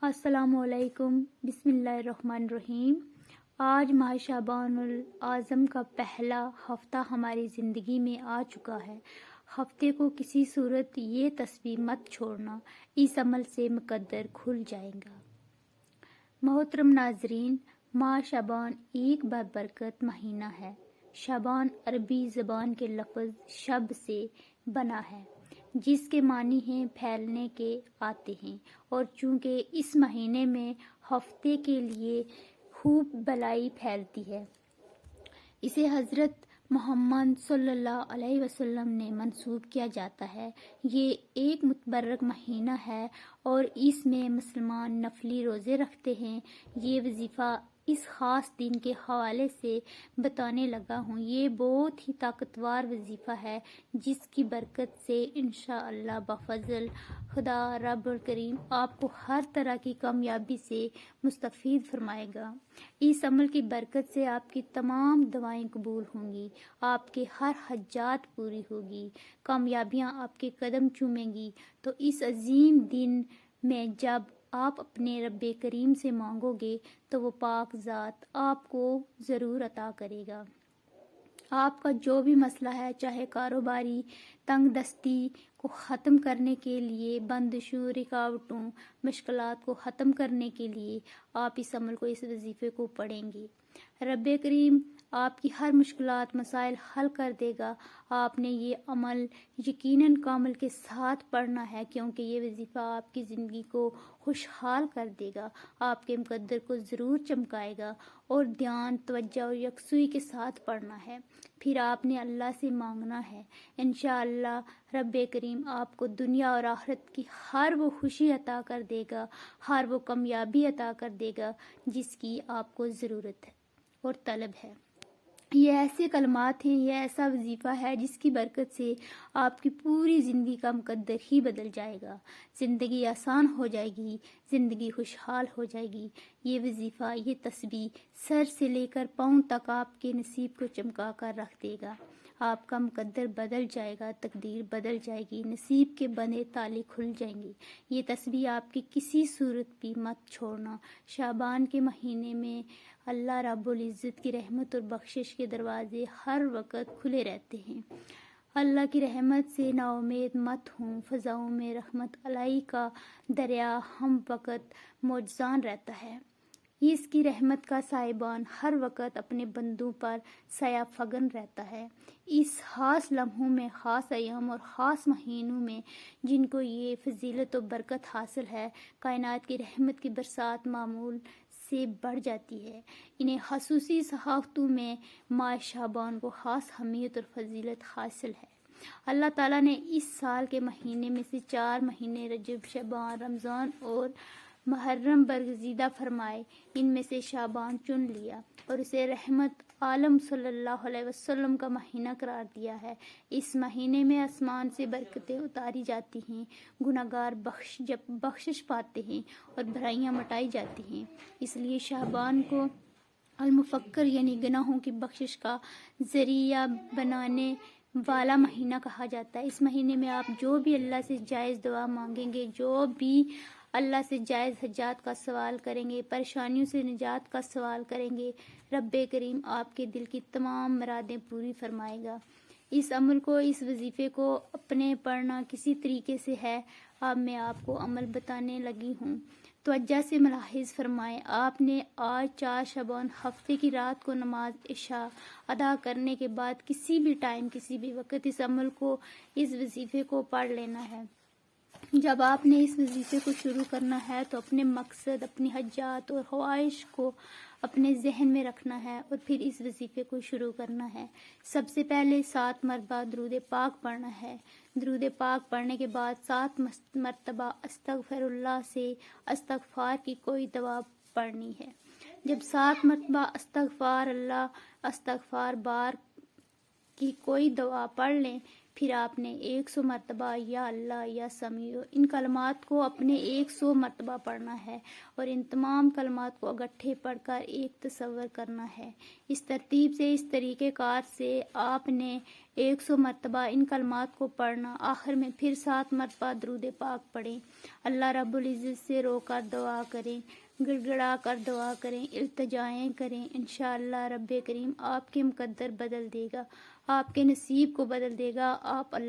السلام علیکم، بسم اللہ الرحمن الرحیم۔ آج ماہ شعبان الاعظم کا پہلا ہفتہ ہماری زندگی میں آ چکا ہے۔ ہفتے کو کسی صورت یہ تصویر مت چھوڑنا، اس عمل سے مقدر کھل جائے گا۔ محترم ناظرین، ماہ شعبان ایک بابرکت مہینہ ہے۔ شعبان عربی زبان کے لفظ شب سے بنا ہے، جس کے معنی ہیں پھیلنے کے آتے ہیں، اور چونکہ اس مہینے میں ہفتے کے لیے خوب بلائی پھیلتی ہے، اسے حضرت محمد صلی اللہ علیہ وسلم نے منسوب کیا جاتا ہے۔ یہ ایک متبرک مہینہ ہے اور اس میں مسلمان نفلی روزے رکھتے ہیں۔ یہ وظیفہ اس خاص دن کے حوالے سے بتانے لگا ہوں۔ یہ بہت ہی طاقتور وظیفہ ہے، جس کی برکت سے انشاءاللہ بفضل خدا رب الکریم آپ کو ہر طرح کی کامیابی سے مستفید فرمائے گا۔ اس عمل کی برکت سے آپ کی تمام دعائیں قبول ہوں گی، آپ کے ہر حاجات پوری ہوگی، کامیابیاں آپ کے قدم چومیں گی۔ تو اس عظیم دن میں جب آپ اپنے رب کریم سے مانگو گے تو وہ پاک ذات آپ کو ضرور عطا کرے گا۔ آپ کا جو بھی مسئلہ ہے، چاہے کاروباری تنگ دستی کو ختم کرنے کے لیے، بندشوں، رکاوٹوں، مشکلات کو ختم کرنے کے لیے آپ اس عمل کو، اس وظیفے کو پڑھیں گے، رب کریم آپ کی ہر مشکلات مسائل حل کر دے گا۔ آپ نے یہ عمل یقیناً کامل کے ساتھ پڑھنا ہے، کیونکہ یہ وظیفہ آپ کی زندگی کو خوشحال کر دے گا، آپ کے مقدر کو ضرور چمکائے گا، اور دھیان، توجہ اور یکسوئی کے ساتھ پڑھنا ہے۔ پھر آپ نے اللہ سے مانگنا ہے، انشاءاللہ رب کریم آپ کو دنیا اور آخرت کی ہر وہ خوشی عطا کر دے گا، ہر وہ کامیابی عطا کر دے گا جس کی آپ کو ضرورت ہے اور طلب ہے۔ یہ ایسے کلمات ہیں، یہ ایسا وظیفہ ہے جس کی برکت سے آپ کی پوری زندگی کا مقدر ہی بدل جائے گا، زندگی آسان ہو جائے گی، زندگی خوشحال ہو جائے گی۔ یہ وظیفہ، یہ تسبیح سر سے لے کر پاؤں تک آپ کے نصیب کو چمکا کر رکھ دے گا۔ آپ کا مقدر بدل جائے گا، تقدیر بدل جائے گی، نصیب کے بندے تالے کھل جائیں گے۔ یہ تسبیح آپ کی کسی صورت بھی مت چھوڑنا۔ شعبان کے مہینے میں اللہ رب العزت کی رحمت اور بخشش کے دروازے ہر وقت کھلے رہتے ہیں۔ اللہ کی رحمت سے نا امید مت ہوں۔ فضاؤں میں رحمت الہی کا دریا ہم وقت موجزان رہتا ہے۔ اس کی رحمت کا سائبان ہر وقت اپنے بندوں پر سایہ فگن رہتا ہے۔ اس خاص لمحوں میں، خاص ایام اور خاص مہینوں میں جن کو یہ فضیلت و برکت حاصل ہے، کائنات کی رحمت کی برسات معمول سے بڑھ جاتی ہے۔ انہیں خصوصی صحافتوں میں ماہ شعبان کو خاص اہمیت اور فضیلت حاصل ہے۔ اللہ تعالیٰ نے اس سال کے مہینے میں سے 4 مہینے رجب، شعبان، رمضان اور محرم برگزیدہ فرمائے۔ ان میں سے شعبان چن لیا اور اسے رحمت عالم صلی اللہ علیہ وسلم کا مہینہ قرار دیا ہے۔ اس مہینے میں آسمان سے برکتیں اتاری جاتی ہیں، گناہگار بخشش پاتے ہیں اور برائیاں مٹائی جاتی ہیں۔ اس لیے شعبان کو المفکر یعنی گناہوں کی بخشش کا ذریعہ بنانے والا مہینہ کہا جاتا ہے۔ اس مہینے میں آپ جو بھی اللہ سے جائز دعا مانگیں گے، جو بھی اللہ سے جائز حاجات کا سوال کریں گے، پریشانیوں سے نجات کا سوال کریں گے، رب کریم آپ کے دل کی تمام مرادیں پوری فرمائے گا۔ اس عمل کو، اس وظیفے کو اپنے پڑھنا کسی طریقے سے ہے، اب میں آپ کو عمل بتانے لگی ہوں۔ توجہ سے ملاحظ فرمائیں۔ آپ نے آج 4 شعبان ہفتے کی رات کو نماز عشاء ادا کرنے کے بعد کسی بھی ٹائم، کسی بھی وقت اس عمل کو، اس وظیفے کو پڑھ لینا ہے۔ جب آپ نے اس وظیفے کو شروع کرنا ہے تو اپنے مقصد، اپنی حاجات اور خواہش کو اپنے ذہن میں رکھنا ہے اور پھر اس وظیفے کو شروع کرنا ہے۔ سب سے پہلے 7 مرتبہ درود پاک پڑھنا ہے۔ درود پاک پڑھنے کے بعد 7 مرتبہ استغفر اللہ سے استغفار کی کوئی دعا پڑھنی ہے۔ جب 7 مرتبہ استغفار اللہ، استغفار بار کی کوئی دعا پڑھ لیں پھر آپ نے 100 مرتبہ یا اللہ یا سمیع ان کلمات کو اپنے 100 مرتبہ پڑھنا ہے، اور ان تمام کلمات کو اکٹھے پڑھ کر ایک تصور کرنا ہے۔ اس ترتیب سے، اس طریقہ کار سے آپ نے 100 مرتبہ ان کلمات کو پڑھنا، آخر میں پھر 7 مرتبہ درود پاک پڑھیں، اللہ رب العزت سے رو کر دعا کریں، گڑ گڑا کر دعا کریں، التجائیں کریں، انشاءاللہ رب کریم آپ کے مقدر بدل دے گا، آپ کے نصیب کو بدل دے گا۔ آپ اللہ